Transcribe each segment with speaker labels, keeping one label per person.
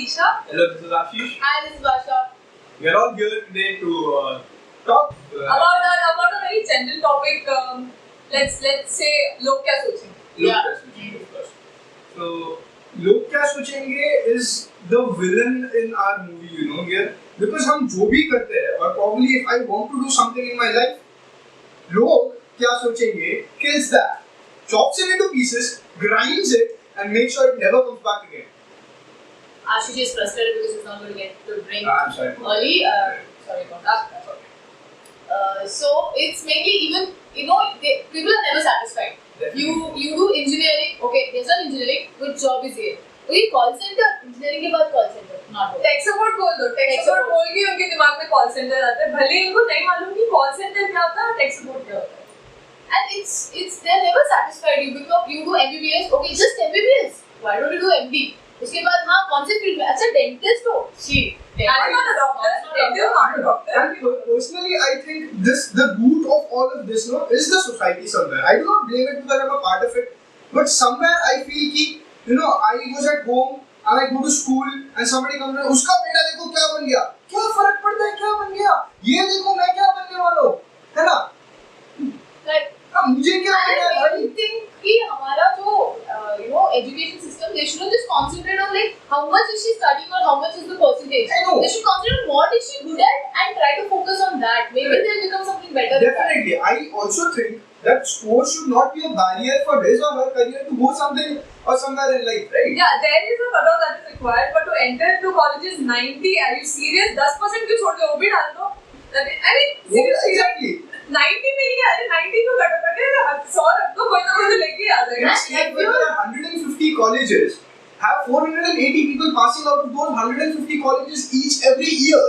Speaker 1: Disha.
Speaker 2: Hello, this is Ashish.
Speaker 1: Hi, this is Basha.
Speaker 2: We are all here today to talk
Speaker 1: About a very general topic. Let's say लोग क्या सोचेंगे.
Speaker 2: लोग क्या सोचेंगे, of course. So लोग क्या सोचेंगे is the villain in our movie, you know, here, because हम जो भी करते हैं और probably if I want to do something in my life, लोग क्या सोचेंगे kills that, chops it into pieces, grinds it, and makes sure it never comes back again.
Speaker 1: Ashish is frustrated because he's not going to get to drink
Speaker 2: I'm sorry.
Speaker 1: early. Sorry about that.
Speaker 2: That's okay.
Speaker 1: So it's mainly even people are never satisfied.
Speaker 2: Definitely.
Speaker 1: You do engineering. Okay, there's an engineering. Good job is here. वही call center engineering के बाद call center not हो.
Speaker 3: Tech support बोल दो. Tech support बोल के उनके दिमाग में कॉल सेंटर आता है. भले इनको नहीं मालूम कि कॉल सेंटर क्या होता है और टेक सपोर्ट क्या होता है.
Speaker 1: And it's they're never satisfied. You do MBBS. Okay, just MBBS. Why don't you do MD? उसके बाद हाँ कौन से फील्ड में अच्छा डेंटिस्ट हो she
Speaker 3: I'm not a doctor. Dentist not a doctor.
Speaker 2: And personally, I think the root of all of this, no, is the society somewhere. I do not blame it because I'm a part of it, but somewhere I feel कि I was at home and I go to school and somebody comes and उसका बेटा देखो क्या बन गया, क्या फर्क पड़ता है क्या बन गया, ये देखो मैं क्या बनने वाला हूँ, है ना? मुझे क्या पता है?
Speaker 1: I think कि हमारा जो education system, they shouldn't just concentrate on like how much is she studying or how much is the percentage. They should concentrate on what is she good at and try to focus on that. Maybe they'll become something better.
Speaker 2: Definitely, I also think that sports should not be a barrier for his or her career to go something or somewhere in life, right?
Speaker 3: Yeah, there is a cutoff that is required, but to enter into college is 90. Are you serious? 10% क्यों छोड़ दो? वो भी डाल दो. I mean, seriously.
Speaker 2: Exactly.
Speaker 3: 90 में ही अरे 90 को कट करके 100 रख दो, कोई ना कोई तो लेके आ जाएगा.
Speaker 2: In a state where there are 150 colleges, have 480 people passing out of those 150 colleges each every year,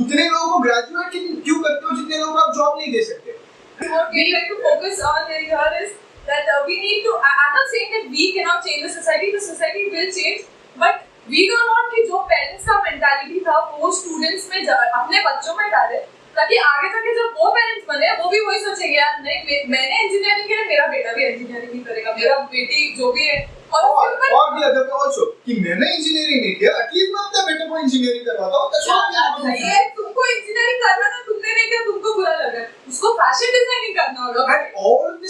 Speaker 2: उतने लोगों को graduate क्यों करते हो जितने लोगों को आप job नहीं दे सकते?
Speaker 3: What we like to focus on here is that we need to. I'm not saying that we cannot change the society. The society will change, but we don't want कि जो parents का mentality था वो students में अपने बच्चों में डाले, ताकि आगे जाके जब वो पेरेंट्स बने वो भी वही सोचेंगे यार नहीं मैंने इंजीनियरिंग किया मेरा बेटा भी इंजीनियरिंग ही करेगा, मेरा बेटी जो भी है.
Speaker 2: और भी अदर पे also कि मैंने इंजीनियरिंग नहीं किया, एटलीस्ट मैं अपने बेटे को इंजीनियरिंग करवाता हूँ. that's what
Speaker 3: नहीं है. तुमको इंजीनियरिंग करना था, तुमने नहीं किया, तुमको बुरा लगा, उसको फैशन डिजाइनिंग करना होगा.
Speaker 2: and all of the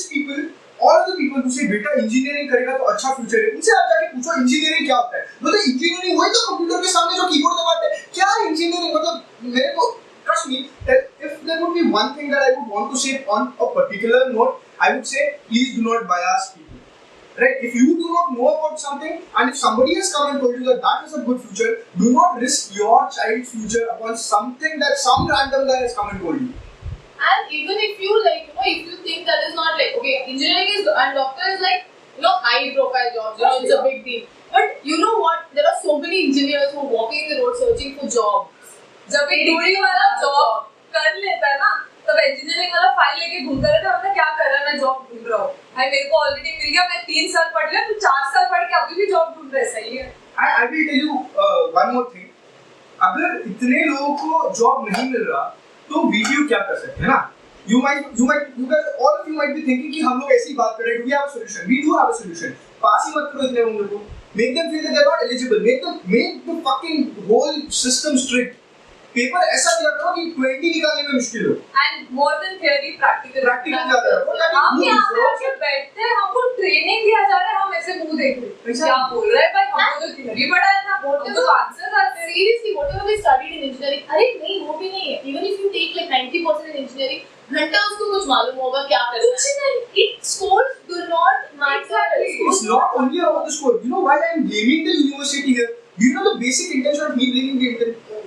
Speaker 2: people who say बेटा इंजीनियरिंग करेगा तो अच्छा फ्यूचर है, उनसे आप जाके पूछो इंजीनियरिंग क्या होता है. मतलब इंजीनियरिंग वही तो कंप्यूटर के सामने जो कीबोर्ड दबाते हैं, क्या इंजीनियरिंग मतलब मेरे को trust me that if there would be one thing that I would want to say on a particular note, I would say please do not bias people. Right? If you do not know about something and if somebody has come and told you that that is a good future, do not risk your child's future upon something that some random guy has come and told you.
Speaker 1: And even if you if you think that is not like okay, engineering is and doctor is like high profile jobs, it's a big deal. But you know what? There are so many engineers who are walking the road searching for jobs.
Speaker 3: जब एक degree वाला job कर लेता है ना, तब engineering वाला file लेके घूमता रहता है, मतलब क्या कर रहा है, मैं जॉब ढूंढ रहा हूँ. भाई मेरे को ऑलरेडी मिल गया, मैं 3 साल पढ़ लिया, तू 4 साल पढ़ के अभी भी जॉब ढूंढ रहा है. सही है.
Speaker 2: I will tell you one more thing. अगर इतने लोगों को जॉब नहीं मिल रहा तो वीडियो क्या कर सकते हैं ना? You guys, all of you might be thinking कि हम लोग ऐसी बात कर रहे हैं. We have a solution. We do have a solution. पास ही मत करो इतने लोगों को. Make them feel that they're not eligible. Make the fucking whole system strict. Paper ऐसा दिया करो कि 20 निकालने में मुश्किल हो.
Speaker 3: And more than theory, practical
Speaker 2: ज्यादा है.
Speaker 3: हम यहाँ पे आके बैठते हैं, हमको ट्रेनिंग दिया जा रहा है, हम ऐसे मुंह देख रहे हैं. क्या बोल रहे हैं भाई, हमको तो theory पढ़ाया था, हमको तो आंसर आते हैं.
Speaker 1: Seriously, whatever we studied in engineering, अरे नहीं वो भी नहीं है. Even if you take like 90% in engineering, घंटा उसको कुछ मालूम होगा क्या करना है. कुछ नहीं. It scores do not matter.
Speaker 2: It's not only about the score. You know why I am blaming the university here? Do you know the basic intention of me blaming the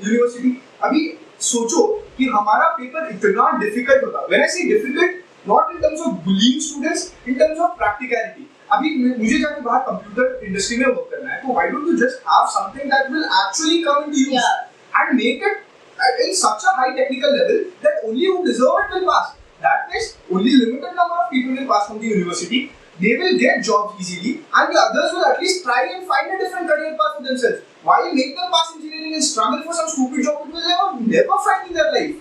Speaker 2: university? अभी सोचो कि हमारा paper इतना difficult होता. When I say difficult, not in terms of bullying students, in terms of practicality. अभी मुझे जाके बाहर कंप्यूटर इंडस्ट्री में वर्क करना है, तो why don't you just have something that will actually come into use and make it in such a high technical level that only who deserve it will pass. That means only limited number of people will pass from the university. They will get jobs easily, and the others will at least try and find a different career path for themselves. Why make them pass engineering and struggle for some stupid job which will never find in their life?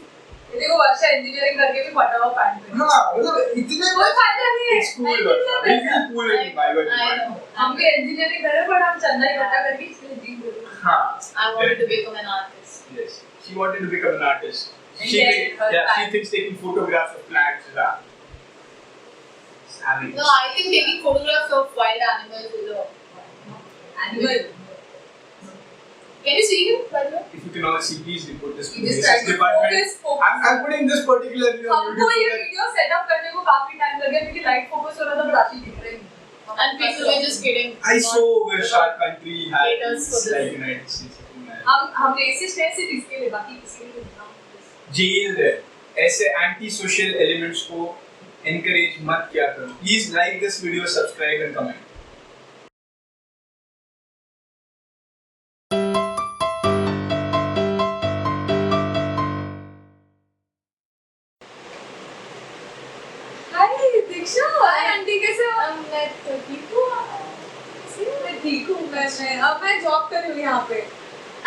Speaker 3: देखो वर्षा engineering करके भी फटा हुआ pant पहन.
Speaker 2: हाँ मतलब इतने
Speaker 3: कोई फायदा नहीं है.
Speaker 2: It's cool Varsha. It's cool.
Speaker 3: हम भी इंजीनियरिंग कर रहे हैं, but हम चंदा इकट्ठा करके इसके लिए जीत रहे हैं.
Speaker 2: हाँ.
Speaker 1: I wanted to become an artist.
Speaker 2: Yes. She wanted to become an artist.
Speaker 3: And
Speaker 2: She
Speaker 3: get
Speaker 2: thinks,
Speaker 3: her
Speaker 2: yeah, she
Speaker 3: plan.
Speaker 2: thinks taking photographs of plants is art. Savage.
Speaker 1: No, I think taking photographs of wild animals is a
Speaker 3: Animal.
Speaker 1: Can you see him, by the way?
Speaker 2: If you can all see, please report this to
Speaker 3: You
Speaker 2: the
Speaker 3: just try
Speaker 2: business
Speaker 3: to
Speaker 2: department.
Speaker 3: focus.
Speaker 2: I'm putting this particularly on
Speaker 3: हमको
Speaker 2: YouTube.
Speaker 3: ये
Speaker 2: so that-
Speaker 3: video setup करने को काफी time लगा क्योंकि light focus हो रहा था, राशि दिख रही नहीं.
Speaker 1: And people were just kidding.
Speaker 2: I
Speaker 1: Not-
Speaker 2: so wish our country had
Speaker 1: Haters for this.
Speaker 2: like United States of America.
Speaker 3: हम रेसिस्ट हैं सिर्फ इसके लिए, बाकी किसी के लिए नहीं.
Speaker 2: जेल है. ऐसे एंटी सोशल एलिमेंट्स को encourage मत किया करो. Please like this video, subscribe and comment.
Speaker 3: Hi Diksha, hi aunty, कैसे हो?
Speaker 1: मैं तो ठीक हूँ.
Speaker 3: मैं ठीक हूँ. अब मैं जॉब कर रही हूँ यहाँ पे.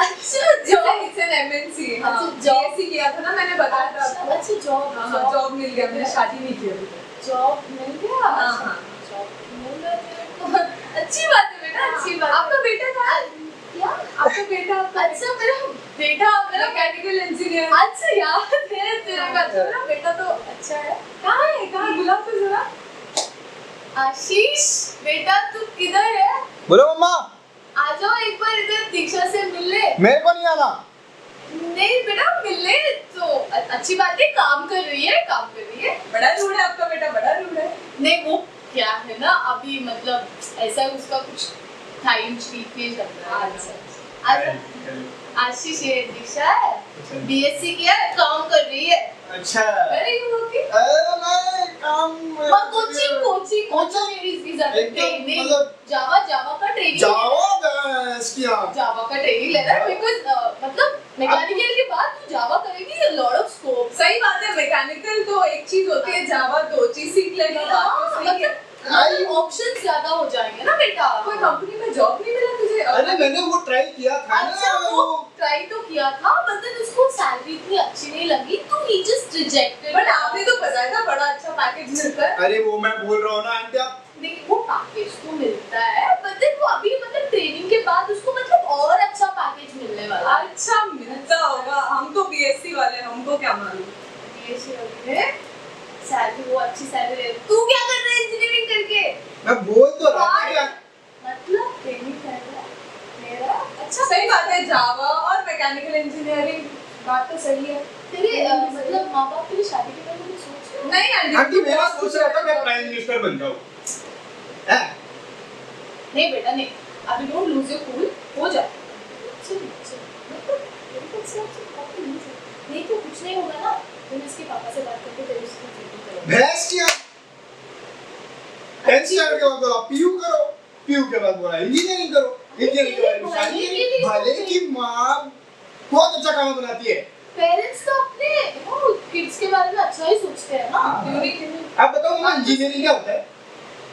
Speaker 1: अच्छा
Speaker 3: job
Speaker 1: job.
Speaker 3: It's an MNC. हाँ,
Speaker 1: अच्छा, job.
Speaker 3: BSc किया था ना मैंने, बताया था आपको.
Speaker 1: अच्छा जॉब.
Speaker 3: हाँ, जॉब मिल गया. मैंने शादी नहीं की अभी तक.
Speaker 1: जॉब मिल गया.
Speaker 3: हाँ, हाँ.
Speaker 1: जॉब मिल गया. अच्छी बात है बेटा, अच्छी बात है.
Speaker 3: आपका बेटा कहाँ है?
Speaker 1: क्या?
Speaker 3: आपका बेटा
Speaker 1: अच्छा मेरा बेटा मेरा
Speaker 3: मैकेनिकल इंजीनियर.
Speaker 1: अच्छा याद है तेरे का. अच्छा मेरा बेटा तो अच्छा है.
Speaker 3: कहाँ है? कहाँ? बुलाओ तो जरा.
Speaker 1: आशीष बेटा तू किधर है?
Speaker 4: बोलो मम्मा,
Speaker 1: आ जाओ एक बार इधर दीक्षा से मिल ले.
Speaker 4: मेरे को नहीं आना.
Speaker 1: नहीं बेटा मिल ले तो अच्छी बात है. काम कर रही है, काम कर रही है.
Speaker 3: बड़ा रूड है आपका बेटा, बड़ा रूड है.
Speaker 1: नहीं वो क्या है ना अभी मतलब ऐसा उसका कुछ टाइम ठीक नहीं चल रहा है. अच्छा आशीष ये दीक्षा है. बीएससी किया है, काम कर रही है.
Speaker 2: अच्छा.
Speaker 3: Very good.
Speaker 4: अरे मैं काम
Speaker 1: कोचिंग मेरी ट्रेनिंग
Speaker 4: मतलब
Speaker 1: जावा का ट्रेनिंग. जावा का ट्रेनिंग ले रहा है बिकॉज़ मतलब मैकेनिकल के बाद तू जावा करेगी. Lot of scope.
Speaker 3: सही बात है. मैकेनिकल तो एक चीज होती है, जावा दो चीज सीख लेगा.
Speaker 1: मतलब ऑप्शंस ज्यादा हो जाएंगे ना बेटा.
Speaker 3: कोई कंपनी में जॉब नहीं मिला तुझे?
Speaker 4: अरे मैंने वो ट्राई किया था
Speaker 1: अच्छा
Speaker 4: ना.
Speaker 1: वो ट्राई तो किया था बट देन उसको सैलरी इतनी अच्छी नहीं लगी तो ही जस्ट रिजेक्टेड.
Speaker 3: बट आपने तो बताया था बड़ा अच्छा पैकेज मिलता है.
Speaker 4: अरे वो मैं बोल रहा हूँ ना आंटी, आप
Speaker 1: देखिए वो पैकेज तो मिलता है बट देन वो अभी मतलब ट्रेनिंग के बाद उसको मतलब और अच्छा पैकेज मिलने वाला है.
Speaker 3: अच्छा मिलता होगा. हम तो बीएससी वाले हैं, हमको क्या मालूम.
Speaker 1: सैलरी वो अच्छी सैलरी है. तू क्या कर रहा है इंजीनियरिंग करके?
Speaker 4: मैं बोल तो रहा था कि
Speaker 1: मतलब ट्रेनिंग कर रहा है मेरा.
Speaker 3: अच्छा सही बात है. जावा और मैकेनिकल इंजीनियरिंग बात तो सही है.
Speaker 1: तेरे मतलब माँ बाप के लिए शादी के बारे में सोच रहे हो?
Speaker 3: नहीं
Speaker 4: आंटी मेरा सोच रहा था मैं प्राइम मिनिस्टर बन जाऊँ. हैं?
Speaker 1: नहीं बेटा नहीं. अभी डोंट लूज योर कूल. हो जा. नहीं तो कुछ नहीं होगा ना. मैं इसके पापा से बात करके तेरे उसको ट्रीटमेंट करूंगा.
Speaker 4: भैंस क्या 10 स्टार के बाद बोला पीयू करो, पीयू के बाद बोला इंजीनियरिंग करो, इंजीनियरिंग के बाद शादी. भले की माँ बहुत अच्छा खाना बनाती है.
Speaker 1: पेरेंट्स तो अपने किड्स के बारे में अच्छा ही सोचते हैं ना.
Speaker 4: आप बताओ मुझे इंजीनियरिंग क्या होता है?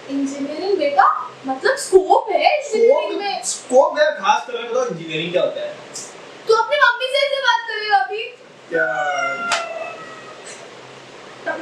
Speaker 1: इंजीनियरिंग बेटा मतलब स्कोप है इंजीनियरिंग में.
Speaker 4: स्कोप है. खास करके बताओ इंजीनियरिंग क्या होता है?
Speaker 1: तू अपनी मम्मी से ऐसे बात करेगा अभी.
Speaker 4: क्या
Speaker 1: I'm